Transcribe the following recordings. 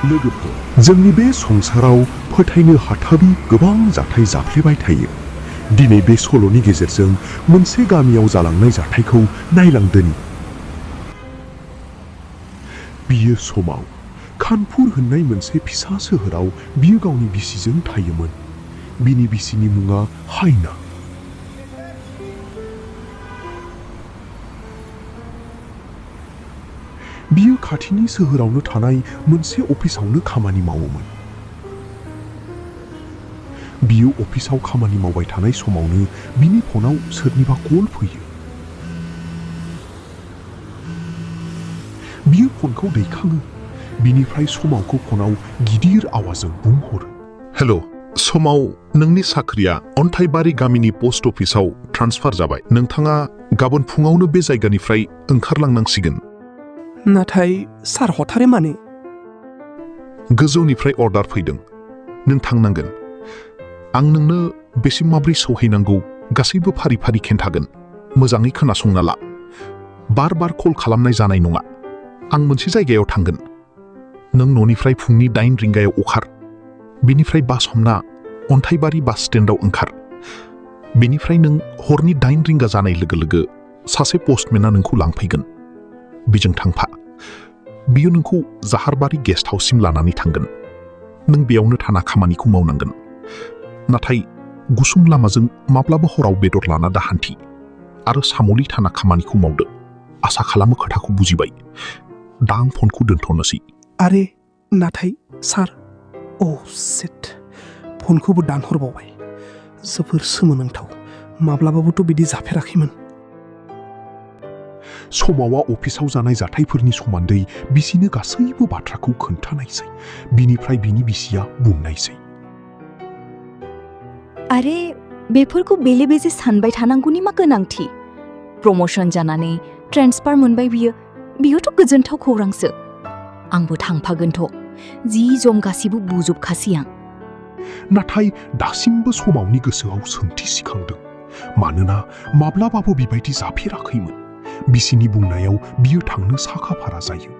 लोगोफोर, जोंनि बे संसाराव फोथायनो हाथावि गोबां जाथाय जाफ्लेबाय थायो। दिनै बे सल'नि गेजेरजों मोनसे गामियाव जालांनाय जाथायखौ नायलांदोनि। बियो समाव कानपुर होननाय मोनसे फिसा सोहोराव बियो गावनि बिसिजों थायोमोन। बिनि बिसिनि मुङा हायना। बियो खाथिनि सोहोरावनो थानाय मोनसे अफिसावनो खामानि मावोमोन। बियो अफिसाव खामानि मावबाय थानाय समावनो बिनि फनाव सोरनिबा कल फैयो। बियो फनखौ दैखाङो। बिनिफ्राय समावखौ फनाव गिदिर आवाजजों बुंहरो। हेल', समाव, नोंनि साख्रिया अन्थाइबारि गामिनि पस्ट अफिसाव ट्रान्सफार जाबाय। नोंथाङा गाबोन फुङावनो बे जायगानिफ्राय ओंखारलांनांसिगोन। नाथाय सार हथारै माने? गोजौनिफ्राय अर्डार फैदों। नों थांनांगोन। आं नोंनो बेसिम माब्रै सौहैनांगौ गासैबो फारि फारि खिन्थागोन। मोजाङै खोनासंना ला। बार बार कल खालामनाय जानाय नङा। आं मोनसे जायगायाव थांगोन। नों न'निफ्राय फुंनि 9 रिंगायाव ओंखार। बेनिफ्राय बास हमना अन्थाइबारि बास स्टेन्डआव ओंखार। बेनिफ्राय नों हरनि 9 रिंगा जानाय लोगो लोगो सासे पस्टमेना नोंखौ लांफैगोन। बेजों थांफा। बियो नोंखौ जाहारबारि गेस्ट हाउससिम लानानै थांगोन। नों बेयावनो थाना खामानिखौ मावनांगोन। नाथाय गुसुं लामाजों माब्लाबा हराव बेदर लाना दाहान्थि आरो साम'लि थाना खामानिखौ मावदो। आसा खालामो खोथाखौ बुजिबाय। दा आं फनखौ दोनथ'नोसै। आरे, नाथाय सार, शिट, फनखौबो दानहरबावबाय। जोबोर सोमोनांथाव। माब्लाबाबोथ' बिदि जाफेराखैमोन। समावा अफिसाव जानाय जाथायफोरनि सोमोन्दै बिसिनो गासैबो बाथ्राखौ खोन्थानायसै। बिनिफ्राय बिनि बिसिया बुंनायसै। आरे, बेफोरखौ बेले बेजे सानबाय थानांगौनि मा गोनांथि? प्रमोशन जानानै ट्रेन्सफार मोनबाय बियोथ' गोजोनथाव खौरांसो। आंबो थांफागोनथ'। जि जम गासिबो बुजोबखासै आं। नाथाय दासिमबो समावनि गोसोआव सोंथि सिखांदों। मानोना माब्लाबाबो बेबायदि जाफेराखैमोन। बिसिनि बुंनायाव बियो थांनो साखाफारा जायो।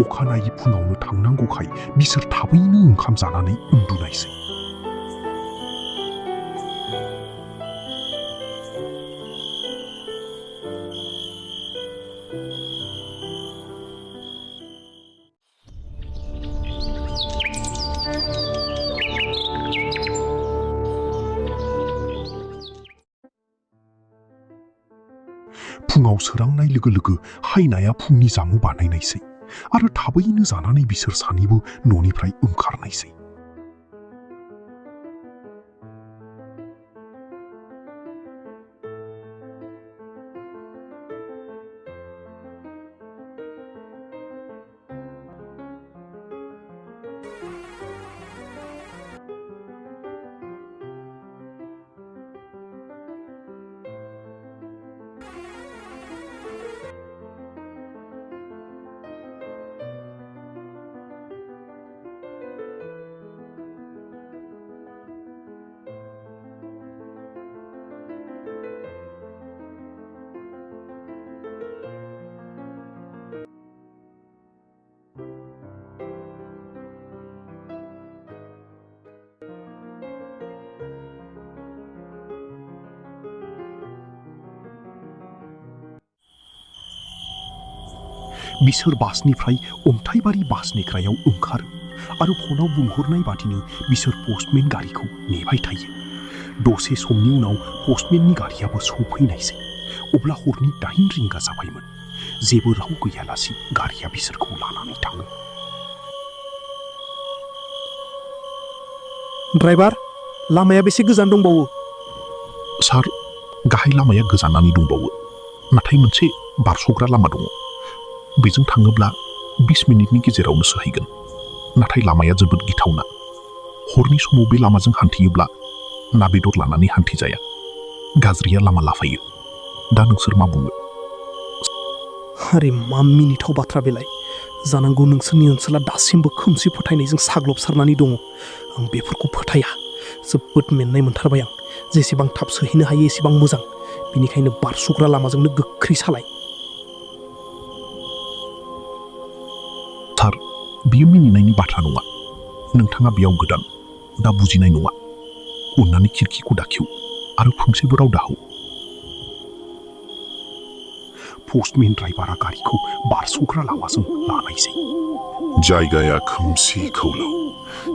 अखानायै फुङावनो थांनांगौखाय बिसोर थाबैनो ओंखाम जानानै उन्दुनायसै। फुङाव सोरांनाय लोगो लोगो हायनाया फुंनि जामु बानायनायसै आरो थाबैनो जानानै बिसोर सानैबो न'निफ्राय ओंखारनायसै। बिसोर बासनिफ्राय अन्थाइबारि बास नेग्रायाव ओंखारो आरो फनाव बुंहरनाय बादिनो बिसोर पस्टमेन गारिखौ नेबाय थायो। दसे समनि उनाव पस्टमेननि गारियाबो सौफैनायसै। अब्ला हरनि 9 रिंगा जाबायमोन। जेबो राव गैयालासे गारिया बिसोरखौ लानानै थाङो। ड्राइभार, लामाया बेसे गोजान दंबावो? सार, गाहाय लामाया गोजानानै दंबावो। नाथाय मोनसे बारस'ग्रा लामा दङ। बेजों थाङोब्ला 20 मिनिटनि गेजेरावनो सहैगोन। नाथाय लामाया जोबोद गिथावना। हरनि समाव बे लामाजों हान्थियोब्ला ना बेदर लानानै हान्थिजाया। गाज्रिया लामा लाफायो। दा नोंसोर मा बुङो? आरे, मा मिनिथाव बाथ्रा बेलाय। जानांगौ नोंसोरनि ओनसोला दासिमबो खोमसि फोथायनायजों साग्लोबसारनानै दङ। आं बेफोरखौ फोथाया। जोबोद मेंनाय मोनथारबाय आं। जेसेबां थाब सहैनो हायो एसेबां मोजां। बेनिखायनो बारस'ग्रा लामाजोंनो गोख्रै सालाय। बियो मिनिनायनि बाथ्रा नङा। नोंथाङा बेयाव गोदान, दा बुजिनाय नङा। अन्नानै खिरखिखौ दाखेव आरो फंसेबो राव दाहौ। पस्टमेन ड्राइभारा गारिखौ बारस'ग्रा लामाजों लानायसै। जायगाया खोमसि खौलाव,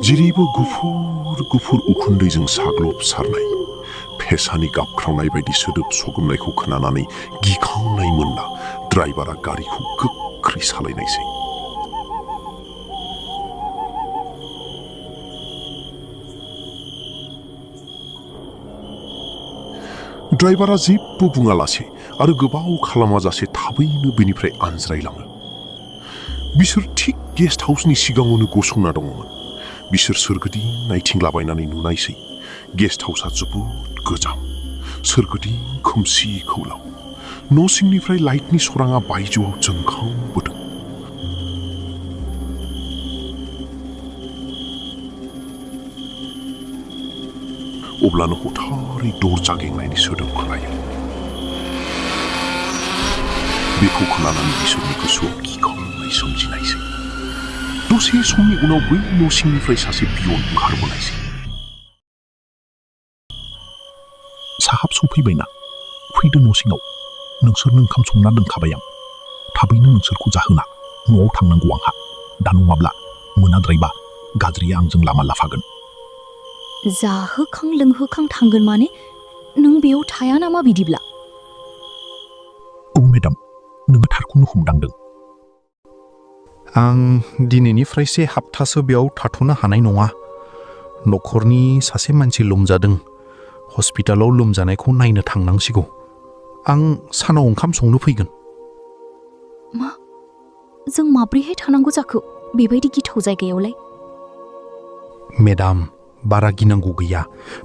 जेरैबो गुफुर गुफुर उखुन्दैजों साग्लोबसारनाय। फेसानि गाबख्रावनाय बायदि सोदोब सगोमनायखौ खोनानानै गिखांनाय मोनना ड्राइभारा गारिखौ गोख्रै सालायनायसै। ड्राइभारा जेबो बुङालासे आरो गोबाव खालामाजासे थाबैनो बेनिफ्राय आनज्रायलाङो। बिसोर थिक गेस्ट हाउसनि सिगाङावनो गसंना दङमोन। बिसोर सोरगिदिं नायथिंलाबायनानै नुनायसै गेस्ट हाउसआ जोबोद गोजाम, सोरगिदिं खोमसि खौलाव। न' सिंनिफ्राय लाइटनि सोराङा बायजोआव जोंखांबोदों। अब्लानो हथारै दरजा गेंनायनि सोदोब खोनायो। बेखौ खोनानानै बिसोरनि गोसोआव गिखांनाय सोमजिनायसै। दसे समनि उनाव बै न' सिंनिफ्राय सासे पियन ओंखारबोनायसै। साहाब सफैबायना? फैदो न' सिङाव। नोंसोरनो ओंखाम संना दोनखाबाय आं। थाबैनो नोंसोरखौ जाहोना न'आव थांनांगौ आंहा। दा नङाब्ला मोनाद्रायबा गाज्रिया आंजों लामा लाफागोन। जाहोखां लोंहोखां थांगोन माने नों बेयाव थाया नामा बिदिब्ला? औ मेडाम, नोङो थारखौनो हमदांदों। आं दिनैनिफ्राय से हाप्तासो बेयाव थाथ'नो हानाय नङा। न'खरनि सासे मानसि लोमजादों। हस्पिटालाव लोमजानायखौ नायनो थांनांसिगौ। आं सानाव ओंखाम संनो फैगोन। मा? जों माब्रैहाय थानांगौ जाखो बेबायदि गिथाव जायगायावलाय? मेडाम, बारा गिनांगौ गैया।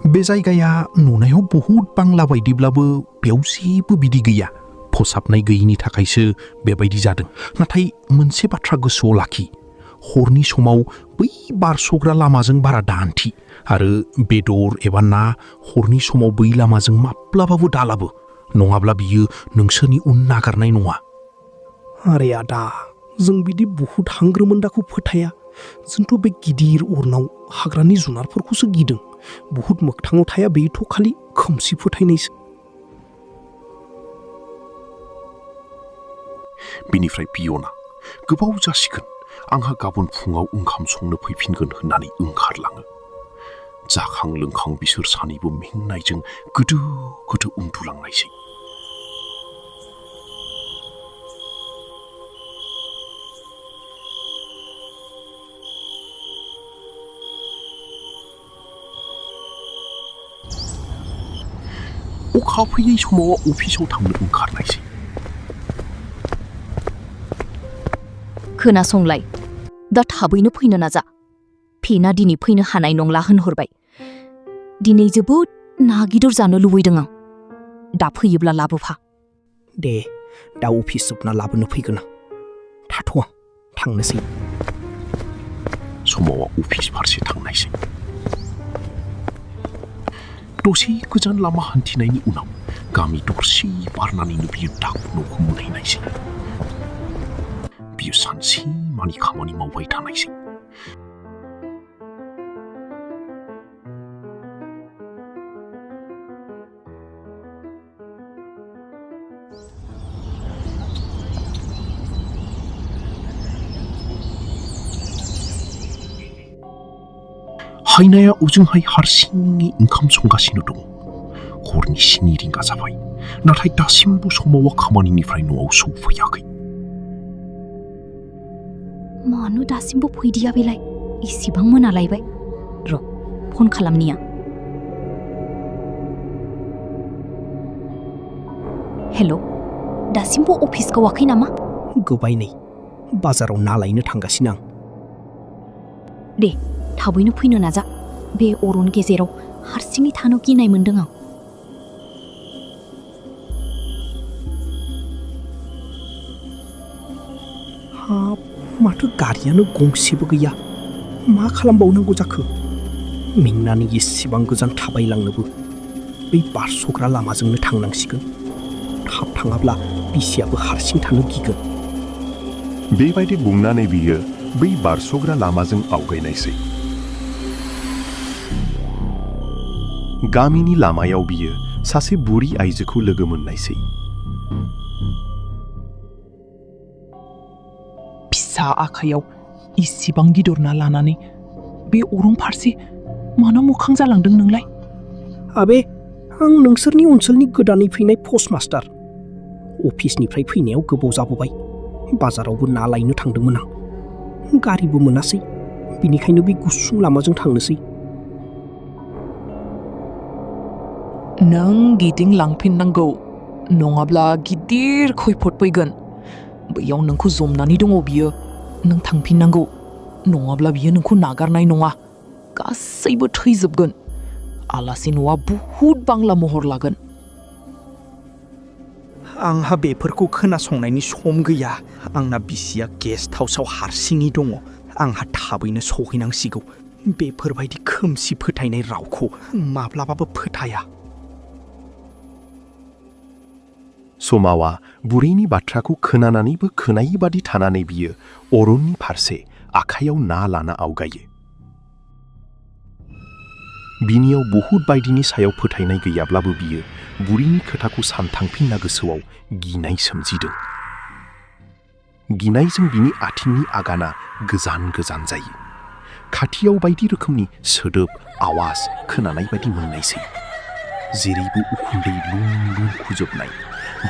बे जायगाया नुनायाव बहुद बांला बायदिब्लाबो बेयाव जेबो बिदि गैया। फोसाबनाय गैयिनि थाखायसो बेबायदि जादों। नाथाय मोनसे बाथ्रा गोसोआव लाखि, हरनि समाव बै बारस'ग्रा लामाजों बारा दाहान्थि आरो बेदर एबा ना हरनि समाव बै लामाजों माब्लाबाबो दालाबो, नङाब्ला बियो नोंसोरनि उन नागारनाय नङा। आरे आदा, जों बिदि बहुद हांग्रोमोन्दाखौ फोथाया। जोंथ' बे गिदिर अरनाव हाग्रानि जुनारफोरखौसो गिदों। बहुद मोगथाङाव थाया, बेथ' खालि खोमसि फोथायनायसो। बेनिफ्राय पियना, गोबाव जासिगोन, आंहा गाबोन फुङाव ओंखाम संनो फैफिनगोन होननानै ओंखारलाङो। जाखां लोंखां बिसोर सानैबो मेंनायजों गोदो गोदो उन्दुलांनायसै। अखा फैयै समाव अफिसाव थांनो ओंखारनायसै। खोनासंलाय, दा थाबैनो फैनो नाजा। फेना दिनै फैनो हानाय नंला होनहरबाय। दिनै जोबोद ना गिदिर जानो लुबैदों आं। दा फैयोब्ला लाबोफा। दे, दा अफिस जोबना लाबोनो फैगोन आं। थाथ'आं, थांनोसै। समावआ अफिस फारसे थांनायसै। दसे गोजान लामा हान्थिनायनि उनाव गामि दरसे बारनानैनो बियो दाग न'खौ मोनहैनायसै। बियो सानसे मानि खामानि मावबाय थानायसै। हायनाया ओजोंहाय हारसिङै ओंखाम संगासिनो दङ। हरनि 7 रिंगा जाबाय, नाथाय दासिमबो समावआ खामानिनिफ्राय न'आव सौफैयाखै। मानो दासिमबो फैदिया बेलाय? इसिबां मोनालायबाय। र' फन खालामनिया। हेल', दासिमबो अफिस गावाखै नामा? गोबाय नै, बाजाराव ना लायनो थांगासिनो आं। दे, थाबैनो फैनो नाजा। बे अरन गेजेराव हारसिङै थानो गिनाय मोनदों आं। हाब, माथो गारियानो गंसेबो गैया। मा खालामबावनांगौ जाखो? मेंनानै एसेबां गोजान थाबायलांनोबो बै बारस'ग्रा लामाजोंनो थांनांसिगोन। थाब थाङाब्ला बिसियाबो हारसिं थानो गिगोन। बेबायदि बुंनानै बियो बै बारस'ग्रा लामाजों आवगायनायसै। गामिनि लामायाव बियो सासे बुरि आइजोखौ लोगो मोननायसै। फिसा आखायाव इसिबां गिदिर ना लानानै बे अरं फारसे मानो मोखां जालांदों नोंलाय? आबे, आं नोंसोरनि ओनसोलनि गोदानै फैनाय पस्टमास्टार। अफिसनिफ्राय फैनायाव गोबाव जाबोबाय। बाजारावबो ना लायनो थांदोंमोन आं। गारिबो मोनासै, बिनिखायनो बे गुसुं लामाजों थांनोसै। नों गिदिंलांफिननांगौ, नङाब्ला गिदिर खैफोद फैगोन। बैयाव नोंखौ जमनानै दङ बियो। नों थांफिननांगौ, नङाब्ला बियो नोंखौ नागारनाय नङा। गासैबो थैजोबगोन। आलासि न'आ बहुद बांला महर लागोन। आंहा बेफोरखौ खोनासंनायनि सम गैया। आंना बिसिया गेस्ट हाउसाव हारसिङै दङ। आंहा थाबैनो सौहैनांसिगौ। बेफोरबायदि खोमसि फोथायनाय रावखौ माब्लाबाबो फोथाया। समावा बुरैनि बाथ्राखौ खोनानानैबो खोनायै बादि थानानै बियो अरननि फारसे आखायाव ना लाना आवगायो। बिनियाव बहुद बायदिनि सायाव फोथायनाय गैयाब्लाबो बियो बुरिनि खोथाखौ सानथांफिनना गोसोआव गिनाय सोमजिदों। गिनायजों बिनि आथिंनि आगाना गोजान गोजान जायो। खाथियाव बायदि रोखोमनि सोदोब आवाज खोनानाय बायदि मोननायसै। जेरैबो उखुन्दै लुं लुं खुजोबनाय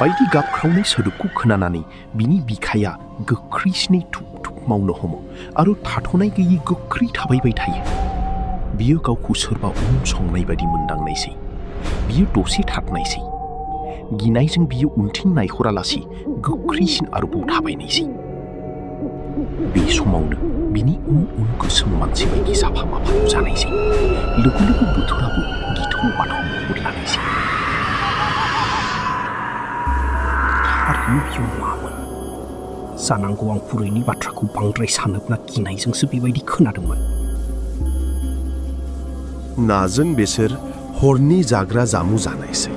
बायदि गाबख्रावनाय सोदोबखौ खोनानानै बिनि बिखाया गोख्रैसिनै थुब थुब मावनो हमो आरो थाथ'नाय गैयै गोख्रै थाबायबाय थायो। बियो गावखौ सोरबा उनसंनाय बायदि मोनदांनायसै। बियो दसे थाथनायसै। गिनायजों बियो उनथिं नायहरालासि गोख्रैसिन आरोबाव थाबायनायसै। बे समावनो बिनि उन उन गोसोम मानसि बायदि साफा माफा नुजानायसै। लोगो लोगो बोथोराबो गिथाव बाथाव महर लानायसै। थारैनो बियो मामोन? जानांगौ आं बुरैनि बाथ्राखौ बांद्राय सानोब्ला गिनायजोंसो बेबायदि खोनादोंमोन। नाजों बिसोर हरनि जाग्रा जामु जानायसै।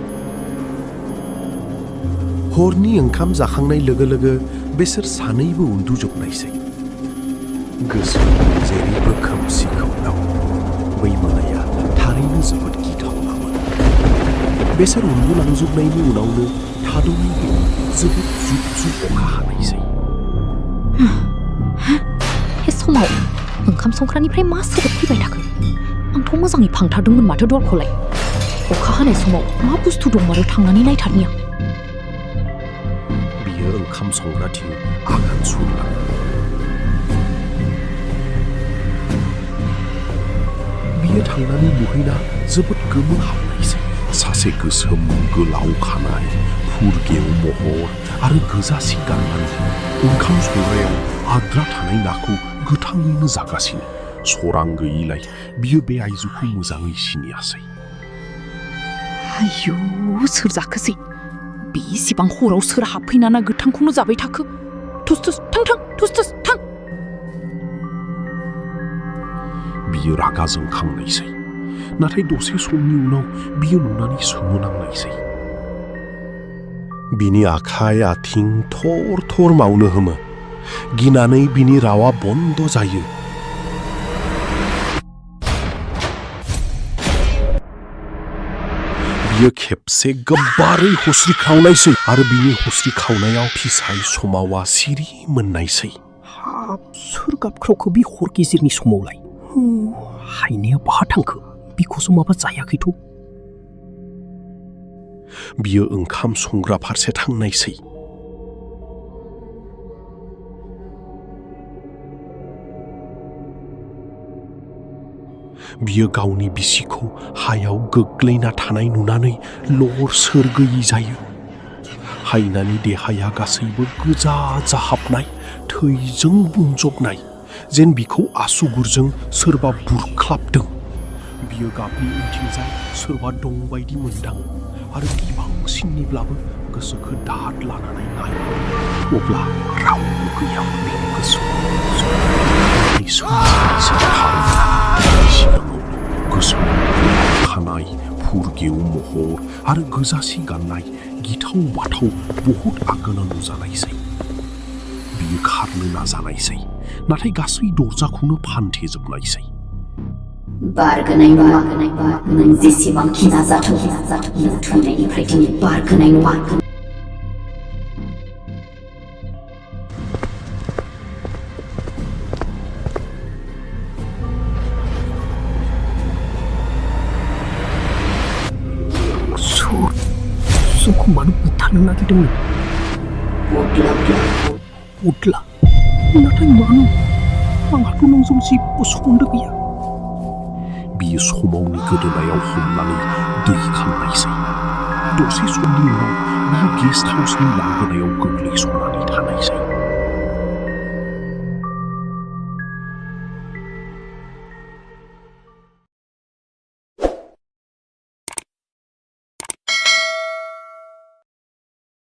हरनि ओंखाम जाखांनाय लोगो लोगो बिसोर सानैबो उन्दुजोबनायसै। गोसोआव जेरैबो खोमसि खोमलाव। बै मोनाया थारैनो जोबोद गिथावनामोन। बिसोर उन्दुलांजोबनायनि उनावनो थाद'नाय गैयै जोबोद जुब जुब अखा हानायसै। बे समाव ओंखाम संग्रानिफ्राय मा सोदोब फैबाय थाखो? आंथ' मोजाङै फांथारदोंमोन माथो दरखौलाय। अखा हानाय समाव मा बुस्थु दं मारो थांनानै नायथारनि आं। बियो ओंखाम संग्राथिं आगान सुरलाङो। बियो थांनानै नुहैना जोबोद गोमोहाबनायसै। सासे गोसोम गोलाव खानाय, फुरगेव महर आरो गोजासि गाननानै ओंखाम संग्रायाव आद्रा थानाय नाखौ गोथाङैनो जागासिनो। सोरां गैयिलाय बियो बे आइजोखौ मोजाङै सिनायासै। आयौ, सोर जाखोसै? बेसेबां हराव सोर हाबफैनाना गोथांखौनो जाबाय थाखो? थुस थुस थां थां, थुस थुस थां। बियो रागा जोंखांनायसै। नाथाय दसे समनि उनाव बियो नुनानै सोमोनांनायसै। बिनि आखाइ आथिं थर थर मावनो हमो। गिनानै बिनि रावा बन्द जायो। बियो खेबसे गोबारै हस्रिखावनायसै आरो बिनि हस्रिखावनायाव फिसाय समावा सिरि मोननायसै। हाब, सोर गाबख्रावखो बे हर गेजेरनि समावलाय? हायनाया बहा थांखो? बिखौसो माबा जायाखैथ'? बियो ओंखाम संग्रा फारसे थांनायसै। बियो गावनि बिसिखौ हायाव गोग्लैना थानाय नुनानै लर सोर गैयि जायो। हायनानि देहाया गासैबो गोजा जाहाबनाय, थैजों बुंजबनाय, जेन बिखौ आसुगुरजों सोरबा बुरख्लाबदों। बियो गाबनि उनथिंजाय सोरबा दं बायदि मोनदाङो आरो गिबांसिननिब्लाबो गोसोखौ दाद लानानै नायो। अब्ला रावबो गैयामोन बिनि गोसोआव। गोसोम खानाय, फुरगेव महर आरो गोजासि गाननाय गिथाव बाथाव बहुद आगोलाव नुजानायसै। बियो खारनो नाजानायसै। नाथाय गासै दरजाखौनो फानथेजोबनायसै। बारगोनाय नङा नों जेसेबांखि नाजाथों नों थैनायनिफ्राय दिनै बारगोनाय नङा। जोंखौ मानो बुथारनो नागिरदोंमोन? अदला नाथाय मानो? आंहाथ' नोंजों जेबो सोमोन्दो गैया। बियो समावनि गोदोनायाव हमनानै दै खामनायसै। दसे समनि उनाव बियो गेस्ट हाउसनि लांगोनायाव गोग्लैसंनानै